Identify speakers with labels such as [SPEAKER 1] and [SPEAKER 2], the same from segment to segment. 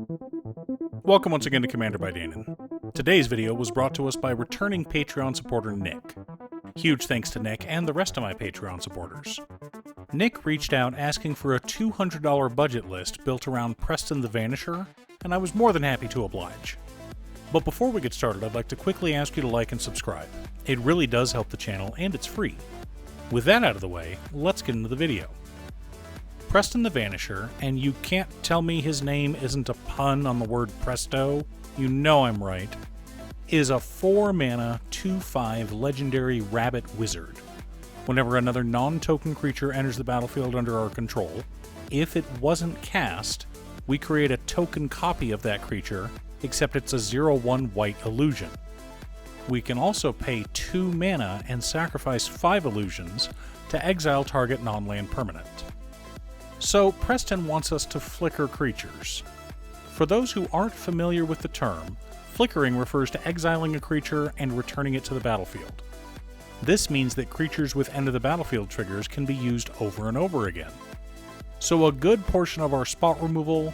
[SPEAKER 1] Welcome once again to Commander by Danon. Today's video was brought to us by returning Patreon supporter Nick. Huge thanks to Nick and the rest of my Patreon supporters. Nick reached out asking for a $200 budget list built around Preston the Vanisher, and I was more than happy to oblige. But before we get started, I'd like to quickly ask you to like and subscribe. It really does help the channel, and it's free. With that out of the way, let's get into the video. Preston the Vanisher, and you can't tell me his name isn't a pun on the word presto, you know I'm right, is a 4-mana, 2/5 legendary rabbit wizard. Whenever another non-token creature enters the battlefield under our control, if it wasn't cast, we create a token copy of that creature, except it's a 0/1 white illusion. We can also pay 2 mana and sacrifice 5 illusions to exile target non-land permanent. So, Preston wants us to flicker creatures. For those who aren't familiar with the term, flickering refers to exiling a creature and returning it to the battlefield. This means that creatures with end of the battlefield triggers can be used over and over again. So a good portion of our spot removal,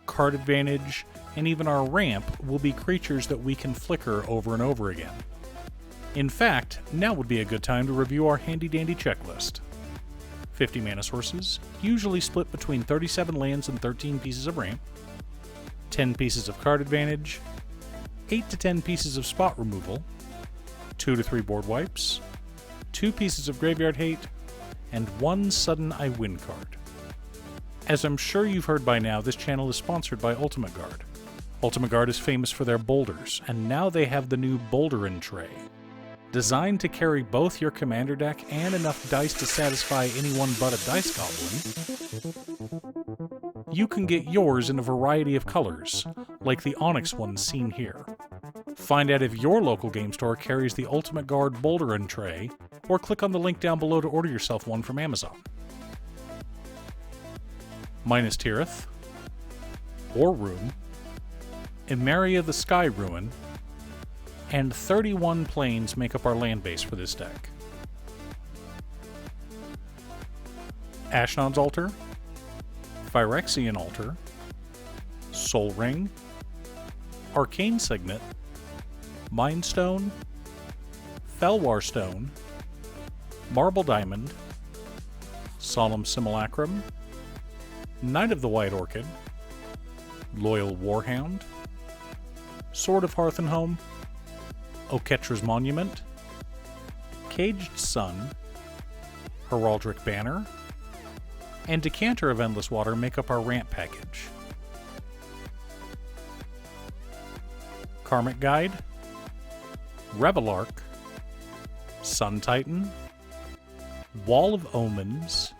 [SPEAKER 1] card advantage, and even our ramp will be creatures that we can flicker over and over again. In fact, now would be a good time to review our handy-dandy checklist. 50 mana sources, usually split between 37 lands and 13 pieces of ramp, 10 pieces of card advantage, 8 to 10 pieces of spot removal, 2 to 3 board wipes, 2 pieces of graveyard hate, and 1 sudden I win card. As I'm sure you've heard by now, this channel is sponsored by Ultimate Guard. Ultimate Guard is famous for their boulders, and now they have the new Boulderin' Tray. Designed to carry both your commander deck and enough dice to satisfy anyone but a dice goblin, you can get yours in a variety of colors, like the onyx ones seen here. Find out if your local game store carries the Ultimate Guard Boulderin' Tray, or click on the link down below to order yourself one from Amazon. Minas Tirith, War Room, Emeria the Sky Ruin, and 31 planes make up our land base for this deck. Ashnod's Altar, Phyrexian Altar, Sol Ring, Arcane Signet, Mindstone, Felwar Stone, Marble Diamond, Solemn Simulacrum, Knight of the White Orchid, Loyal Warhound, Sword of Hearth and Home, Oketra's Monument, Caged Sun, Heraldric Banner, and Decanter of Endless Water make up our ramp package. Karmic Guide, Revelark, Sun Titan, Wall of Omens,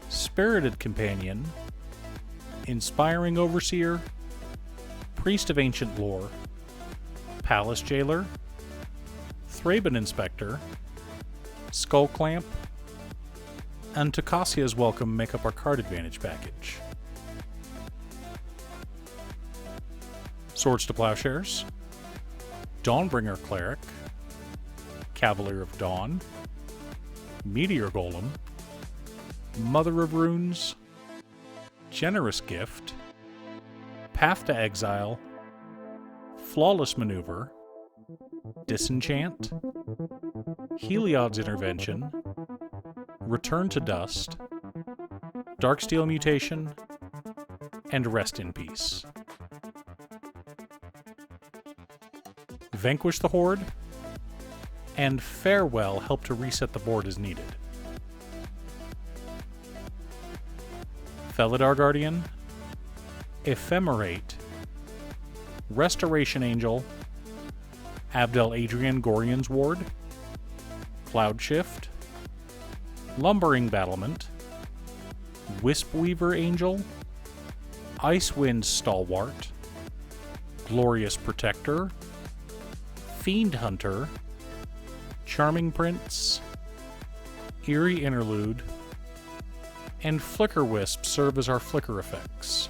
[SPEAKER 1] Spirited Companion, Inspiring Overseer, Priest of Ancient Lore, Palace Jailer, Thraben Inspector, Skull Clamp, and Tocasia's Welcome make up our card advantage package. Swords to Plowshares, Dawnbringer Cleric, Cavalier of Dawn, Meteor Golem, Mother of Runes, Generous Gift, Path to Exile, Flawless Maneuver, Disenchant, Heliod's Intervention, Return to Dust, Darksteel Mutation, and Rest in Peace. Vanquish the Horde, and Farewell help to reset the board as needed. Felidar Guardian, Ephemerate, Restoration Angel, Abdel Adrian Gorian's Ward, Cloud Shift, Lumbering Battlement, Wispweaver Angel, Icewind Stalwart, Glorious Protector, Fiend Hunter, Charming Prince, Eerie Interlude, and Flicker Wisp serve as our flicker effects.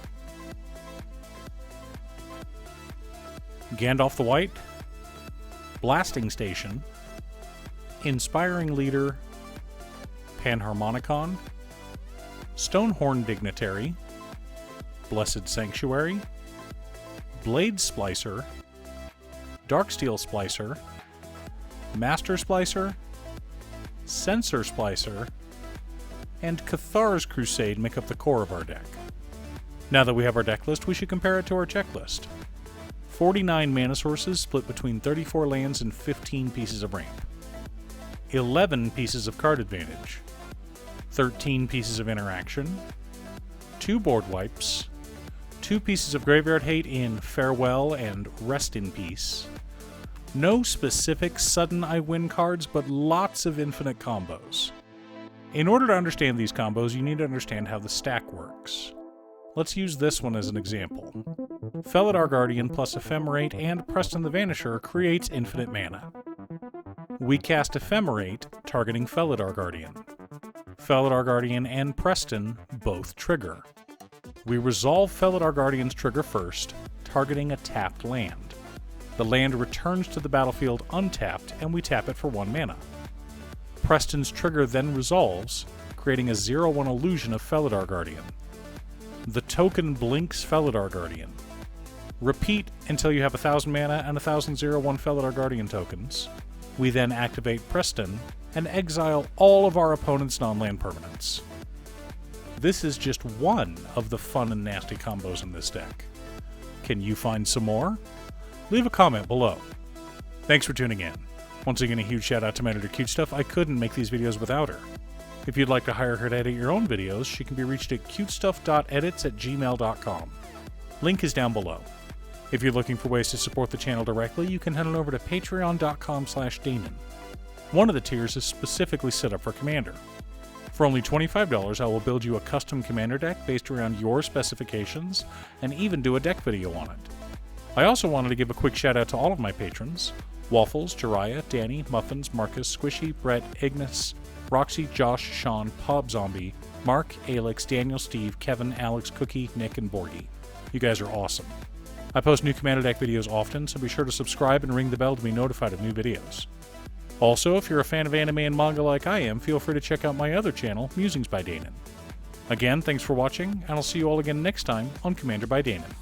[SPEAKER 1] Gandalf the White, Blasting Station, Inspiring Leader, Panharmonicon, Stonehorn Dignitary, Blessed Sanctuary, Blade Splicer, Darksteel Splicer, Master Splicer, Sensor Splicer, and Cathar's Crusade make up the core of our deck. Now that we have our deck list, we should compare it to our checklist. 49 mana sources split between 34 lands and 15 pieces of ramp. 11 pieces of card advantage. 13 pieces of interaction. 2 board wipes. 2 pieces of graveyard hate in Farewell and Rest in Peace. No specific sudden I win cards, but lots of infinite combos. In order to understand these combos, you need to understand how the stack works. Let's use this one as an example. Felidar Guardian plus Ephemerate and Preston the Vanisher creates infinite mana. We cast Ephemerate, targeting Felidar Guardian. Felidar Guardian and Preston both trigger. We resolve Felidar Guardian's trigger first, targeting a tapped land. The land returns to the battlefield untapped, and we tap it for 1 mana. Preston's trigger then resolves, creating a 0/1 illusion of Felidar Guardian. The token blinks Felidar Guardian. Repeat until you have 1,000 mana and 1,000 0/1 Felidar Guardian tokens. We then activate Preston and exile all of our opponent's non-land permanents. This is just one of the fun and nasty combos in this deck. Can you find some more? Leave a comment below. Thanks for tuning in. Once again, a huge shout out to my editor Cutestuff. I couldn't make these videos without her. If you'd like to hire her to edit your own videos, she can be reached at cutestuff.edits@gmail.com. Link is down below. If you're looking for ways to support the channel directly, you can head on over to patreon.com/Damon. One of the tiers is specifically set up for Commander. For only $25, I will build you a custom Commander deck based around your specifications, and even do a deck video on it. I also wanted to give a quick shout out to all of my patrons: Waffles, Jiraiya, Danny, Muffins, Marcus, Squishy, Brett, Ignis, Roxy, Josh, Sean, Pop Zombie, Mark, Alex, Daniel, Steve, Kevin, Alex, Cookie, Nick, and Borgie. You guys are awesome. I post new Commander deck videos often, so be sure to subscribe and ring the bell to be notified of new videos. Also, if you're a fan of anime and manga like I am, feel free to check out my other channel, Musings by Danon. Again, thanks for watching, and I'll see you all again next time on Commander by Danon.